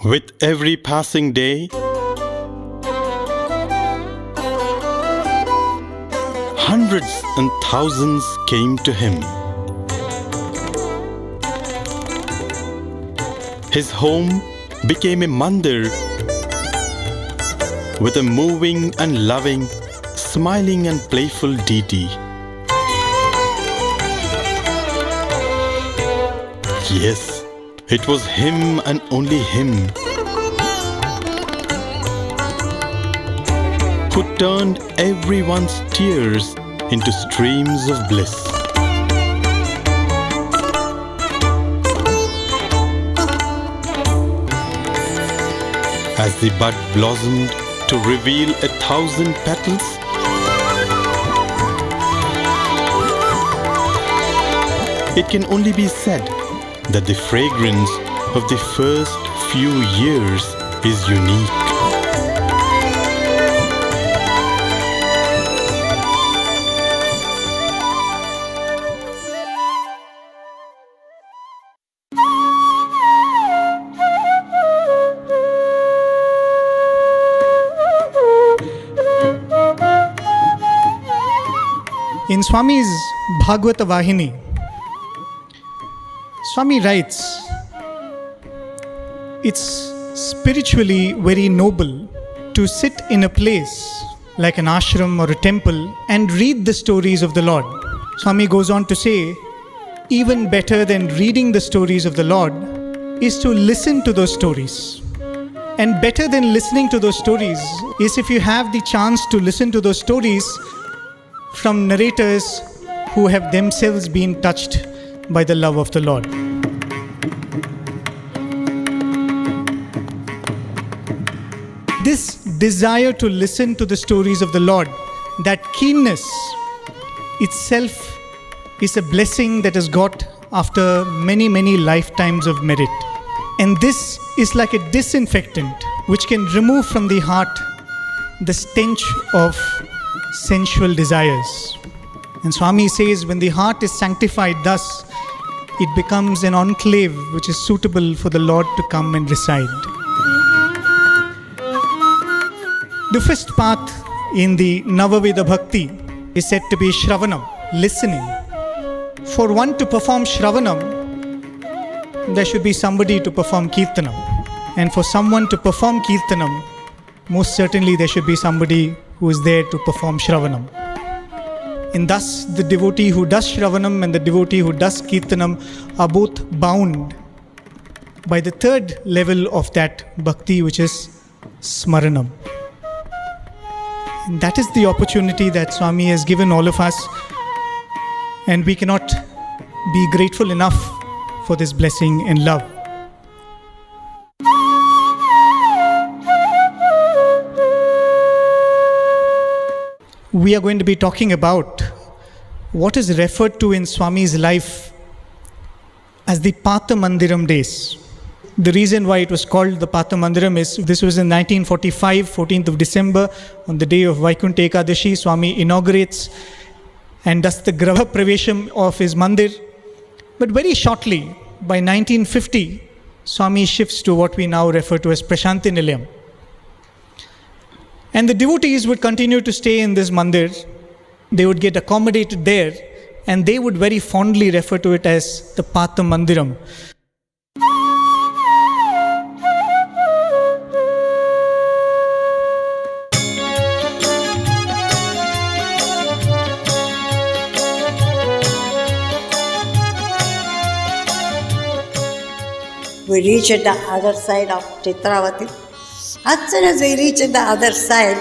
With every passing day, hundreds and thousands came to him. His home became a mandir with a moving and loving, smiling and playful deity. Yes, it was him and only him who turned everyone's tears into streams of bliss. As the bud blossomed to reveal 1,000 petals, it can only be said that the fragrance of the first few years is unique. In Swami's Bhagavata Vahini, Swami writes, it's spiritually very noble to sit in a place like an ashram or a temple and read the stories of the Lord. Swami goes on to say, even better than reading the stories of the Lord is to listen to those stories. And better than listening to those stories is if you have the chance to listen to those stories from narrators who have themselves been touched by the love of the Lord. This desire to listen to the stories of the Lord, that keenness itself is a blessing that is got after many, many lifetimes of merit. And this is like a disinfectant which can remove from the heart the stench of sensual desires. And Swami says, when the heart is sanctified thus, it becomes an enclave which is suitable for the Lord to come and reside. The first path in the Navaveda Bhakti is said to be Shravanam, listening. For one to perform Shravanam, there should be somebody to perform Kirtanam. And for someone to perform Kirtanam, most certainly there should be somebody who is there to perform Shravanam. And thus the devotee who does Shravanam and the devotee who does Kirtanam are both bound by the third level of that Bhakti, which is Smaranam. And that is the opportunity that Swami has given all of us, and we cannot be grateful enough for this blessing and love. We are going to be talking about what is referred to in Swami's life as the Patha Mandiram days. The reason why it was called the Patha Mandiram is this was in 1945, 14th of December, on the day of Vaikuntha Ekadashi. Swami inaugurates and does the Graha Pravesham of his mandir. But very shortly, by 1950, Swami shifts to what we now refer to as Prashanti Nilayam. And the devotees would continue to stay in this mandir. They would get accommodated there, and they would very fondly refer to it as the Patha Mandiram. We reached the other side of Chitravati. As soon as we reached the other side,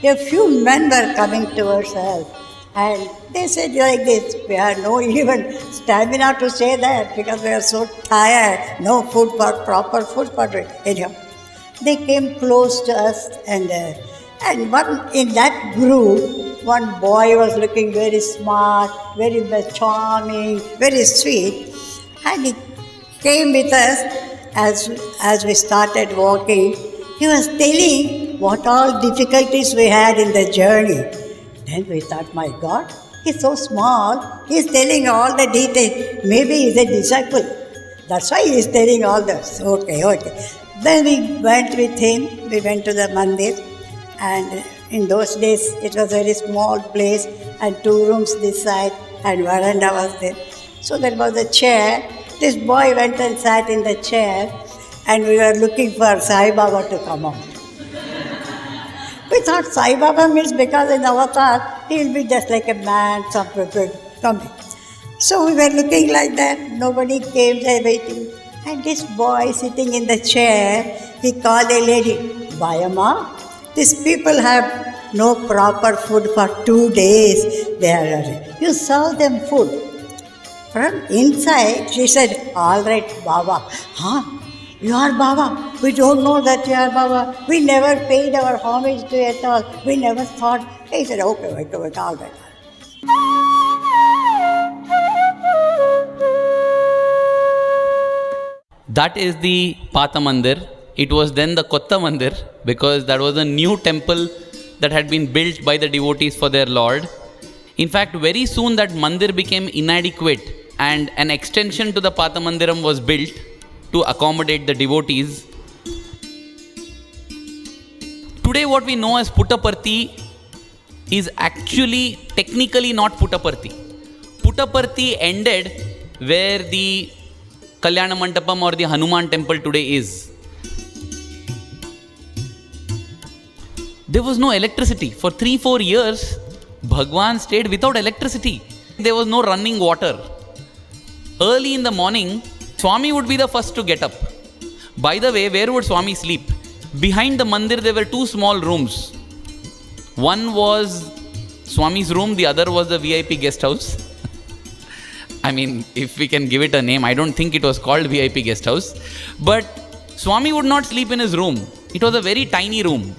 a few men were coming towards us. And they said like this, we had no even stamina to say that because we are so tired, no food for proper food for anyhow. They came close to us and one in that group, one boy was looking very smart, very charming, very sweet. And he came with us as we started walking. He was telling what all difficulties we had in the journey. Then we thought, my God, he's so small, he's telling all the details. Maybe he's a disciple. That's why he's telling all this. Okay. Then we went with him, we went to the mandir, and in those days it was a very small place and 2 rooms this side and veranda was there. So there was a chair. This boy went and sat in the chair and we were looking for Sai Baba to come out. We thought Sai Baba means because in our thought he will be just like a man, something. So we were looking like that, nobody came there waiting. And this boy sitting in the chair, he called a lady, Bayama, these people have no proper food for 2 days. You serve them food. From inside, she said, all right, Baba. Huh? You are Baba. We don't know that you are Baba. We never paid our homage to you at all. We never thought. He said, okay, all right. That is the Pata Mandir. It was then the Kotta Mandir because that was a new temple that had been built by the devotees for their Lord. In fact, very soon that mandir became inadequate and an extension to the Pata Mandiram was built to accommodate the devotees. Today what we know as Puttaparthi is actually technically not Puttaparthi. Puttaparthi ended where the Kalyana Mandapam or the Hanuman temple today is. There was no electricity. For 3-4 years, Bhagwan stayed without electricity. There was no running water. Early in the morning, Swami would be the first to get up. By the way, where would Swami sleep? Behind the mandir, there were 2 small rooms. One was Swami's room, the other was the VIP guest house. I mean, if we can give it a name, I don't think it was called VIP guest house. But Swami would not sleep in his room. It was a very tiny room.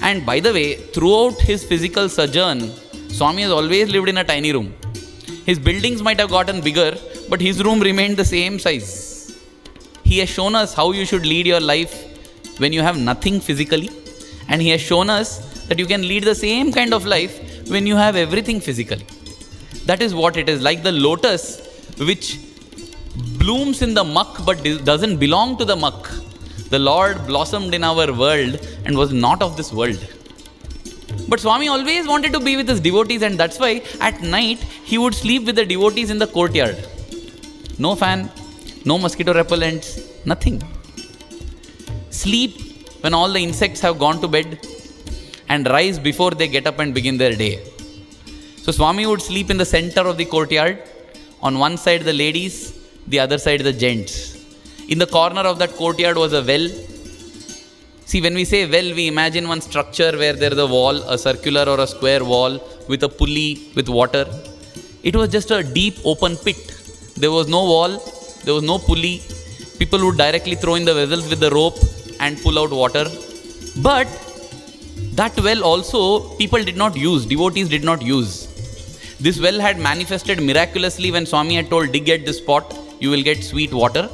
And by the way, throughout his physical sojourn, Swami has always lived in a tiny room. His buildings might have gotten bigger, but his room remained the same size. He has shown us how you should lead your life when you have nothing physically. And he has shown us that you can lead the same kind of life when you have everything physically. That is what it is, like the lotus which blooms in the muck but doesn't belong to the muck. The Lord blossomed in our world and was not of this world. But Swami always wanted to be with his devotees, and that's why at night he would sleep with the devotees in the courtyard. No fan, no mosquito repellents, nothing. Sleep when all the insects have gone to bed and rise before they get up and begin their day. So Swami would sleep in the center of the courtyard. On one side the ladies, the other side the gents. In the corner of that courtyard was a well. See, when we say well, we imagine one structure where there is a wall, a circular or a square wall with a pulley with water. It was just a deep open pit. There was no wall, there was no pulley. People would directly throw in the vessels with the rope and pull out water. But that well also people did not use, devotees did not use. This well had manifested miraculously when Swami had told, dig at this spot, you will get sweet water.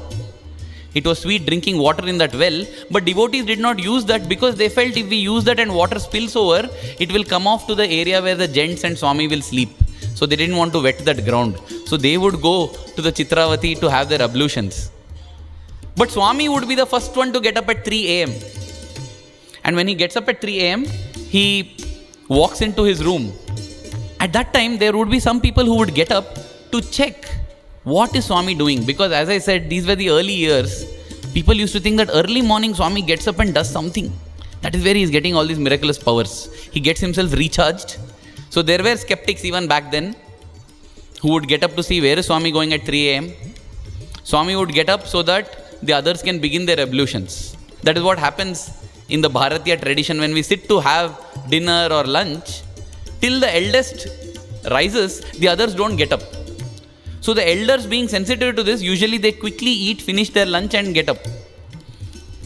It was sweet drinking water in that well, but devotees did not use that because they felt if we use that and water spills over, it will come off to the area where the gents and Swami will sleep. So they didn't want to wet that ground. So they would go to the Chitravati to have their ablutions. But Swami would be the first one to get up at 3 a.m. And when he gets up at 3 a.m., he walks into his room. At that time, there would be some people who would get up to check what is Swami doing. Because as I said, these were the early years. People used to think that early morning Swami gets up and does something. That is where he is getting all these miraculous powers. He gets himself recharged. So there were skeptics even back then who would get up to see where is Swami going at 3 a.m. Swami would get up so that the others can begin their ablutions. That is what happens in the Bharatiya tradition when we sit to have dinner or lunch. Till the eldest rises, the others don't get up. So the elders, being sensitive to this, usually they quickly eat, finish their lunch and get up.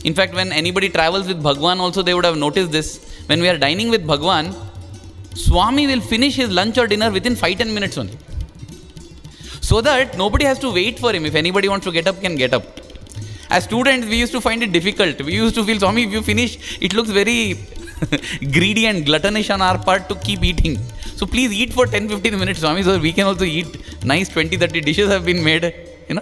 In fact, when anybody travels with Bhagwan also, they would have noticed this. When we are dining with Bhagwan, Swami will finish his lunch or dinner within 5-10 minutes only. So that nobody has to wait for him. If anybody wants to get up, can get up. As students, we used to find it difficult. We used to feel, Swami, if you finish, it looks very greedy and gluttonish on our part to keep eating. So please eat for 10-15 minutes, Swami, so we can also eat. Nice 20-30 dishes have been made, you know.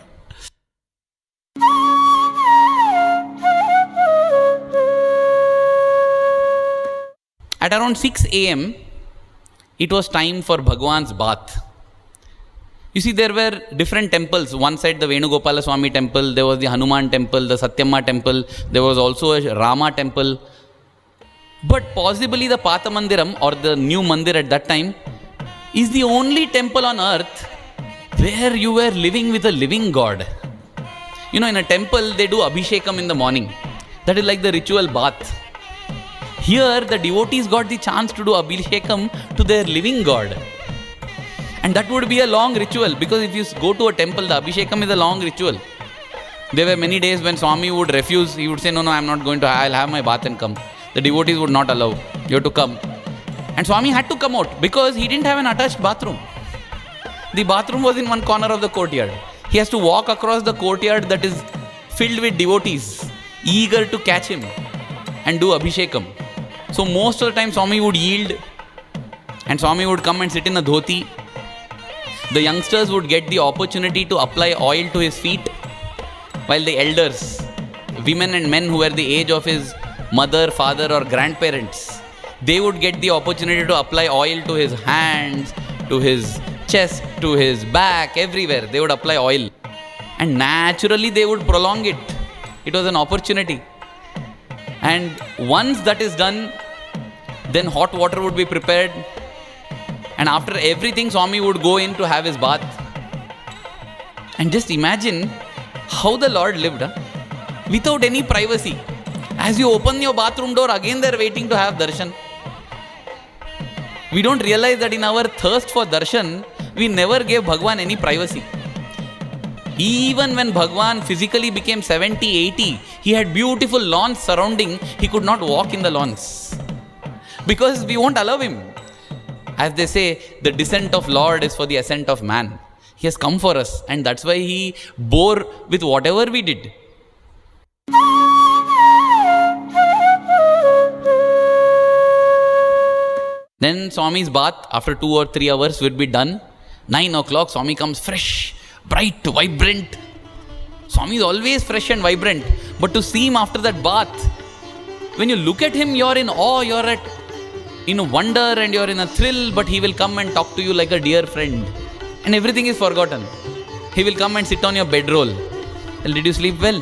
At around 6 a.m., it was time for Bhagwan's bath. You see, there were different temples. One side, the Venugopala Swami temple, there was the Hanuman temple, the Satyamma temple, there was also a Rama temple. But possibly the Patha Mandiram, or the new mandir at that time, is the only temple on earth where you were living with a living God. You know, in a temple, they do Abhishekam in the morning. That is like the ritual bath. Here, the devotees got the chance to do Abhishekam to their living God. And that would be a long ritual, because if you go to a temple, the Abhishekam is a long ritual. There were many days when Swami would refuse. He would say, no, I am not going to, I'll have my bath and come. The devotees would not allow. You have to come. And Swami had to come out because he didn't have an attached bathroom. The bathroom was in one corner of the courtyard. He has to walk across the courtyard that is filled with devotees, eager to catch him and do Abhishekam. So most of the time Swami would yield, and Swami would come and sit in a dhoti. The youngsters would get the opportunity to apply oil to his feet, while the elders, women and men who were the age of his mother, father or grandparents, they would get the opportunity to apply oil to his hands, to his chest, to his back, everywhere. They would apply oil. And naturally they would prolong it. It was an opportunity. And once that is done, then hot water would be prepared. And after everything, Swami would go in to have his bath. And just imagine how the Lord lived, without any privacy. As you open your bathroom door, again they are waiting to have darshan. We don't realize that in our thirst for darshan, we never gave Bhagwan any privacy. Even when Bhagwan physically became 70, 80, he had beautiful lawns surrounding. He could not walk in the lawns because we won't allow him. As they say, the descent of Lord is for the ascent of man. He has come for us, and that's why he bore with whatever we did. Then Swami's bath, after 2 or 3 hours, will be done. 9 o'clock, Swami comes fresh, bright, vibrant. Swami is always fresh and vibrant. But to see him after that bath, when you look at him, you're in awe, you're in wonder, and you're in a thrill. But he will come and talk to you like a dear friend. And everything is forgotten. He will come and sit on your bedroll. Well, did you sleep well?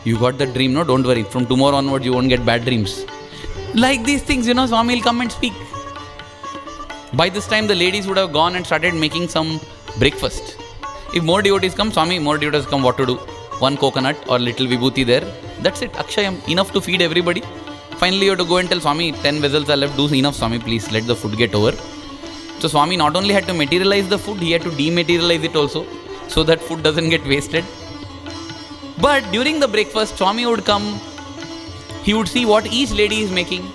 You got that dream, no? Don't worry. From tomorrow onwards, you won't get bad dreams. Like these things, Swami will come and speak. By this time, the ladies would have gone and started making some breakfast. If more devotees come, Swami, more devotees come, what to do? 1 coconut or little vibhuti there. That's it, Akshayam. Enough to feed everybody. Finally, you have to go and tell Swami, 10 vessels are left. Do enough, Swami, please. Let the food get over. So Swami not only had to materialize the food, he had to dematerialize it also, so that food doesn't get wasted. But during the breakfast, Swami would come. He would see what each lady is making.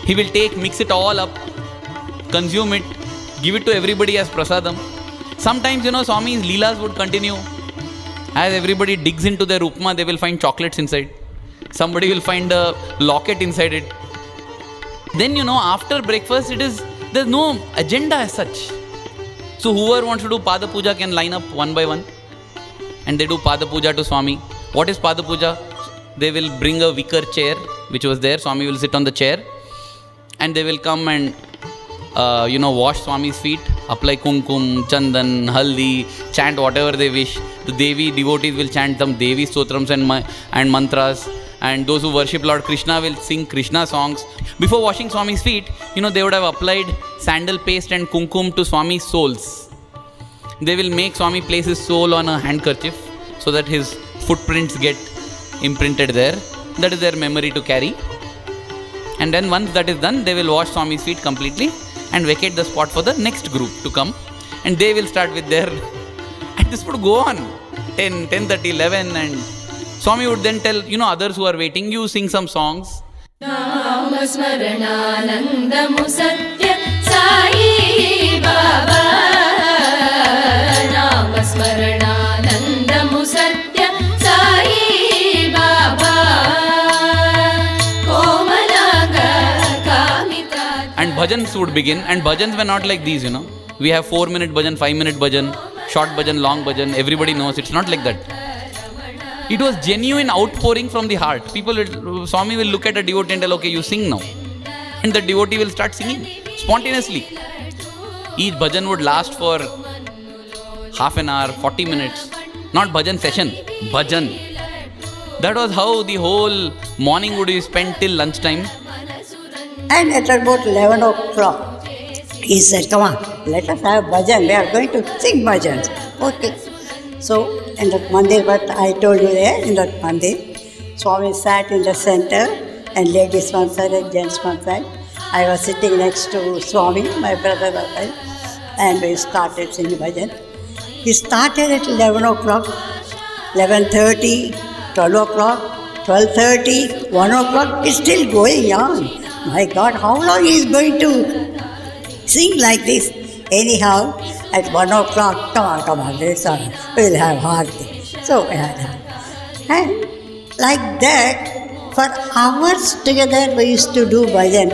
He will mix it all up, consume it, give it to everybody as prasadam. Sometimes, Swami's leelas would continue. As everybody digs into their upma, they will find chocolates inside. Somebody will find a locket inside it. Then, after breakfast, there's no agenda as such. So whoever wants to do Pada Puja can line up one by one. And they do Pada Puja to Swami. What is Pada Puja? They will bring a wicker chair, which was there. Swami will sit on the chair. And they will come and, wash Swami's feet, apply kumkum, chandan, haldi, chant whatever they wish. The Devi devotees will chant some Devi stotrams and mantras. And those who worship Lord Krishna will sing Krishna songs. Before washing Swami's feet, they would have applied sandal paste and kumkum to Swami's soles. They will make Swami place his sole on a handkerchief so that his footprints get imprinted there. That is their memory to carry. And then once that is done, they will wash Swami's feet completely and vacate the spot for the next group to come. And they will start with their... And this would go on 10, 10:30, 11, and Swami would then tell, others who are waiting, you sing some songs. Namasmarananandamu satya Sai Baba. Namasmarananandamu satya Sai Baba. Komalaga kamita. And bhajans would begin, and bhajans were not like these, We have 4-minute bhajan, 5-minute bhajan, short bhajan, long bhajan. Everybody knows it's not like that. It was genuine outpouring from the heart. Swami will look at a devotee and tell, okay, you sing now. and the devotee will start singing spontaneously. Each bhajan would last for half an hour, 40 minutes. Not bhajan session, bhajan. That was how the whole morning would be spent till lunchtime. And at about 11 o'clock, he said, come on, let us have bhajan. We are going to sing bhajans. Okay. So, in that mandir, what I told you there, in that mandir, Swami sat in the center and ladies one side and gents one side. I was sitting next to Swami, my brother was there, and we started singing bhajan. We started at 11 o'clock, 11:30, 12 o'clock, 12:30, 1 o'clock. It's still going on. My God, how long he is going to sing like this? Anyhow, at 1 o'clock, come on, we'll have Harti. So we had Harti. And like that, for hours together we used to do bhajan.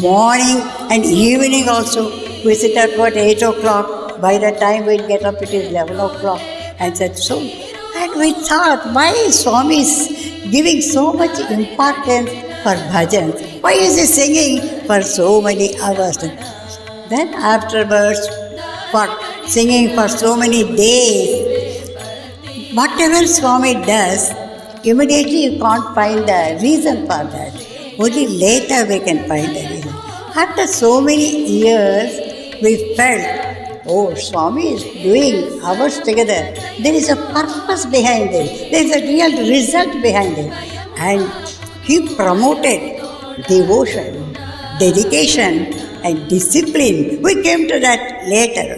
Morning and evening also. We sit at about 8 o'clock. By the time we'll get up, it is 11 o'clock. And said so. And we thought, why is Swami giving so much importance for bhajans? Why is he singing for so many hours? Then afterwards, for singing for so many days, whatever Swami does, immediately you can't find the reason for that. Only later we can find the reason. After so many years, we felt, oh, Swami is doing hours together. There is a purpose behind it. There is a real result behind it. And he promoted devotion, dedication, and discipline. We came to that later.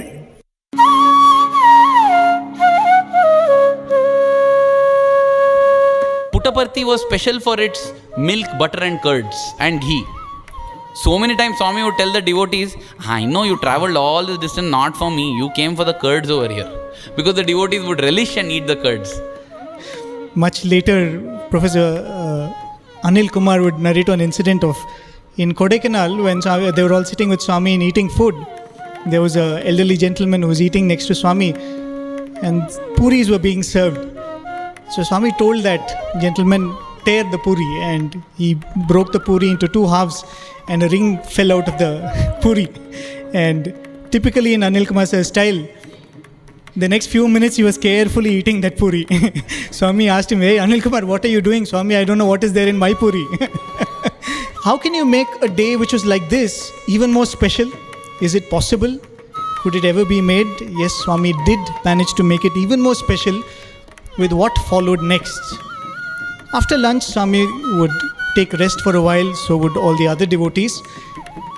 Puttaparthi was special for its milk, butter and curds and ghee. So many times Swami would tell the devotees, I know you travelled all this distance not for me, you came for the curds over here. Because the devotees would relish and eat the curds. Much later, Professor Anil Kumar would narrate an incident of in Kodaikanal when they were all sitting with Swami and eating food. There was an elderly gentleman who was eating next to Swami and puris were being served. So Swami told that gentleman, tear the puri, and he broke the puri into two halves and a ring fell out of the puri. And typically in Anil Kumar's style, the next few minutes he was carefully eating that puri. Swami asked him, hey Anil Kumar, what are you doing? Swami, I don't know what is there in my puri. How can you make a day which was like this even more special? Is it possible? Could it ever be made? Yes, Swami did manage to make it even more special with what followed next. After lunch, Swami would take rest for a while, so would all the other devotees.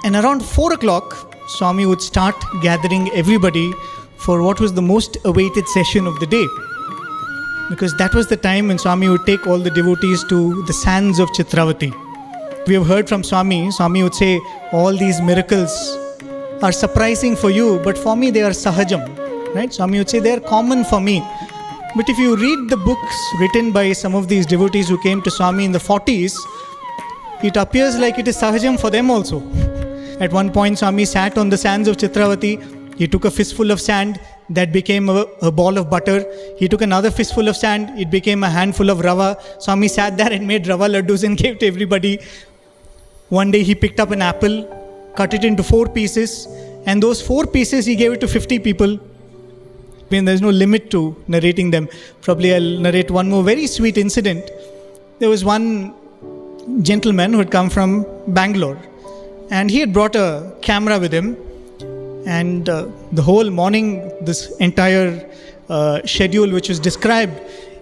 And around 4 o'clock, Swami would start gathering everybody for what was the most awaited session of the day. Because that was the time when Swami would take all the devotees to the sands of Chitravati. We have heard from Swami, Swami would say, all these miracles are surprising for you, but for me they are sahajam. Right? Swami would say, they are common for me. But if you read the books written by some of these devotees who came to Swami in the 40s, it appears like it is sahajam for them also. At one point, Swami sat on the sands of Chitravati. He took a fistful of sand, that became a ball of butter. He took another fistful of sand, it became a handful of rava. Swami sat there and made rava laddus and gave to everybody. One day he picked up an apple, cut it into 4 pieces, and those 4 pieces he gave it to 50 people. I mean, there's no limit to narrating them. Probably I'll narrate one more very sweet incident. There was one gentleman who had come from Bangalore, and he had brought a camera with him. And the whole morning, this entire schedule which was described,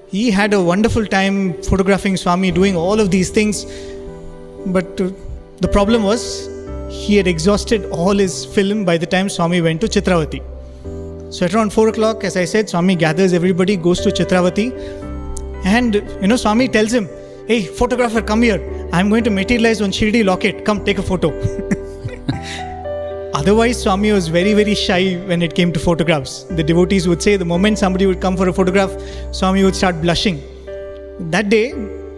he had a wonderful time photographing Swami, doing all of these things. But the problem was, he had exhausted all his film by the time Swami went to Chitravati. So at around 4 o'clock, as I said, Swami gathers everybody, goes to Chitravati, and Swami tells him, hey, photographer, come here. I'm going to materialize on Shirdi locket. Come, take a photo. Otherwise, Swami was very, very shy when it came to photographs. The devotees would say the moment somebody would come for a photograph, Swami would start blushing. That day,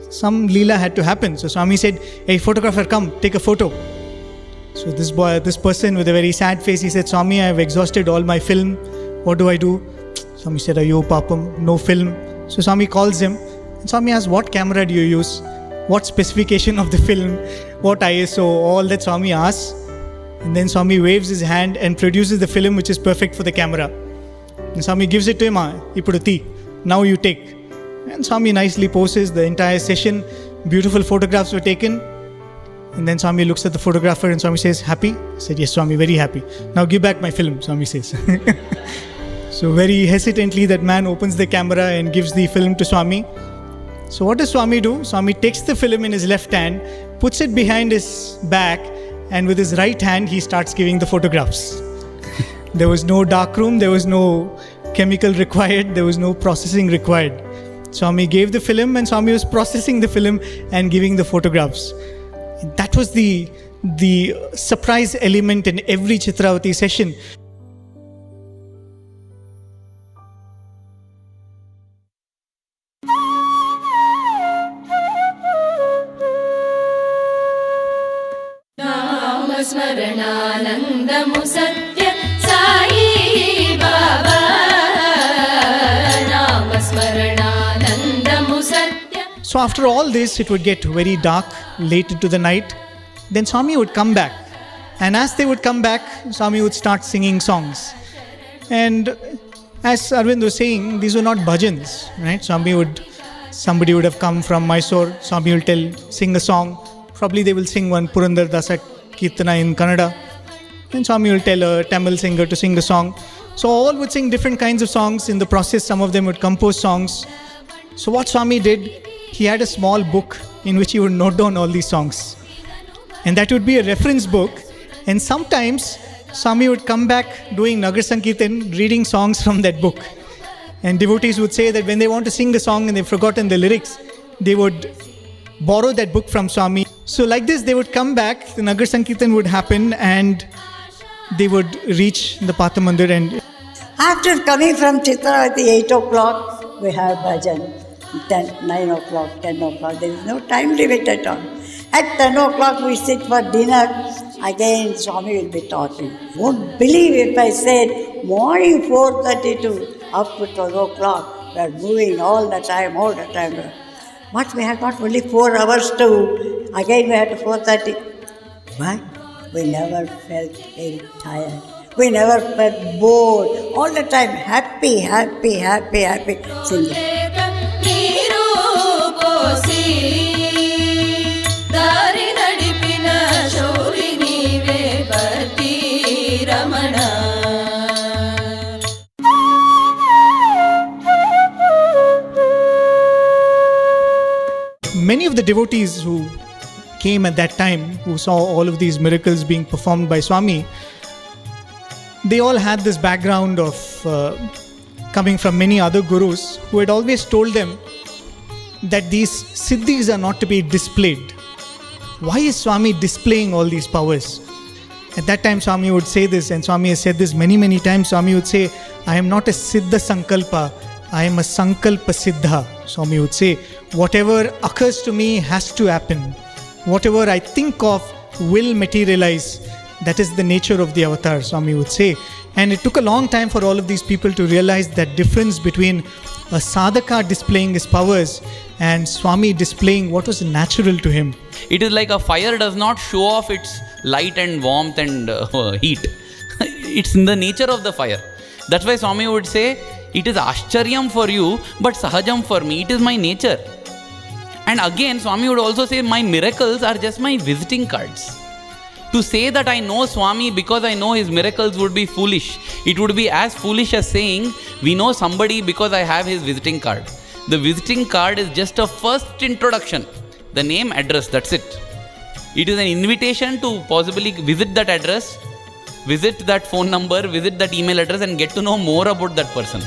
some leela had to happen. So Swami said, hey, photographer, come, take a photo. So this person with a very sad face, he said, Swami, I have exhausted all my film. What do I do? Swami said, Ayo papam, no film. So Swami calls him. And Swami asks, what camera do you use? What specification of the film? what ISO, all that Swami asks. And then Swami waves his hand and produces the film which is perfect for the camera. And Swami gives it to him, Ipuduti, now you take. And Swami nicely poses the entire session. Beautiful photographs were taken. And then Swami looks at the photographer and Swami says, happy? I said, yes, Swami, very happy. Now give back my film, Swami says. So very hesitantly that man opens the camera and gives the film to Swami. So what does Swami do? Swami takes the film in his left hand, puts it behind his back, and with his right hand he starts giving the photographs. There was no dark room, there was no chemical required, there was no processing required. Swami gave the film and Swami was processing the film and giving the photographs. That was the surprise element in every Chitravati session. स्मरणानन्दमु सत्य साई बाबा नाम स्मरणानन्दमु सत्य. So after all this, it would get very dark late into the night. Then Swami would come back. And as they would come back, Swami would start singing songs. And as Arvind was saying, these were not bhajans, right? Somebody would have come from Mysore. Swami will sing a song. Probably they will sing one Purandar Dasa Kirtana in Kannada. Then Swami will tell a Tamil singer to sing a song. So all would sing different kinds of songs. In the process, some of them would compose songs. So what Swami did, he had a small book in which he would note down all these songs. And that would be a reference book. And sometimes Swami would come back doing Nagar Sankirtan, reading songs from that book. And devotees would say that when they want to sing a song and they've forgotten the lyrics, they would borrow that book from Swami. So like this, they would come back, the Nagar Sankirtan would happen, and they would reach the Patha Mandir. And After coming from Chitravati, 8 o'clock, we have bhajan. 9 o'clock, 10 o'clock, there is no time limit at all. At 10 o'clock, we sit for dinner. Again, Swami will be talking. Won't believe if I said morning 4:30 to up to 12 o'clock. We are moving all the time. But we have got only 4 hours to, again we had to 4:30. But we never felt very tired. We never felt bored. All the time happy. Singing. ನೀರು ಪೋಸಿ ದಾರಿ ನಡಿಪಿನ ಶೌರಿ ನೀವೇ ಪತಿ Ramana. many of the devotees who came at that time, who saw all of these miracles being performed by Swami, they all had this background of coming from many other gurus who had always told them that these siddhis are not to be displayed. Why is Swami displaying all these powers? At that time Swami would say this, and Swami has said this many times. Swami would say, I am not a siddha sankalpa, I am a sankalpa siddha. Swami would say, whatever occurs to me has to happen. Whatever I think of will materialize. That is the nature of the avatar, Swami would say. And it took a long time for all of these people to realize that difference between a sadhaka displaying his powers and Swami displaying what was natural to him. It is like a fire does not show off its light and warmth and heat. It's in the nature of the fire. That's why Swami would say, it is ashcharyam for you, but sahajam for me. It is my nature. And again, Swami would also say, my miracles are just my visiting cards. To say that I know Swami because I know his miracles would be foolish. It would be as foolish as saying, we know somebody because I have his visiting card. The visiting card is just a first introduction. The name, address, that's it. It is an invitation to possibly visit that address, visit that phone number, visit that email address and get to know more about that person.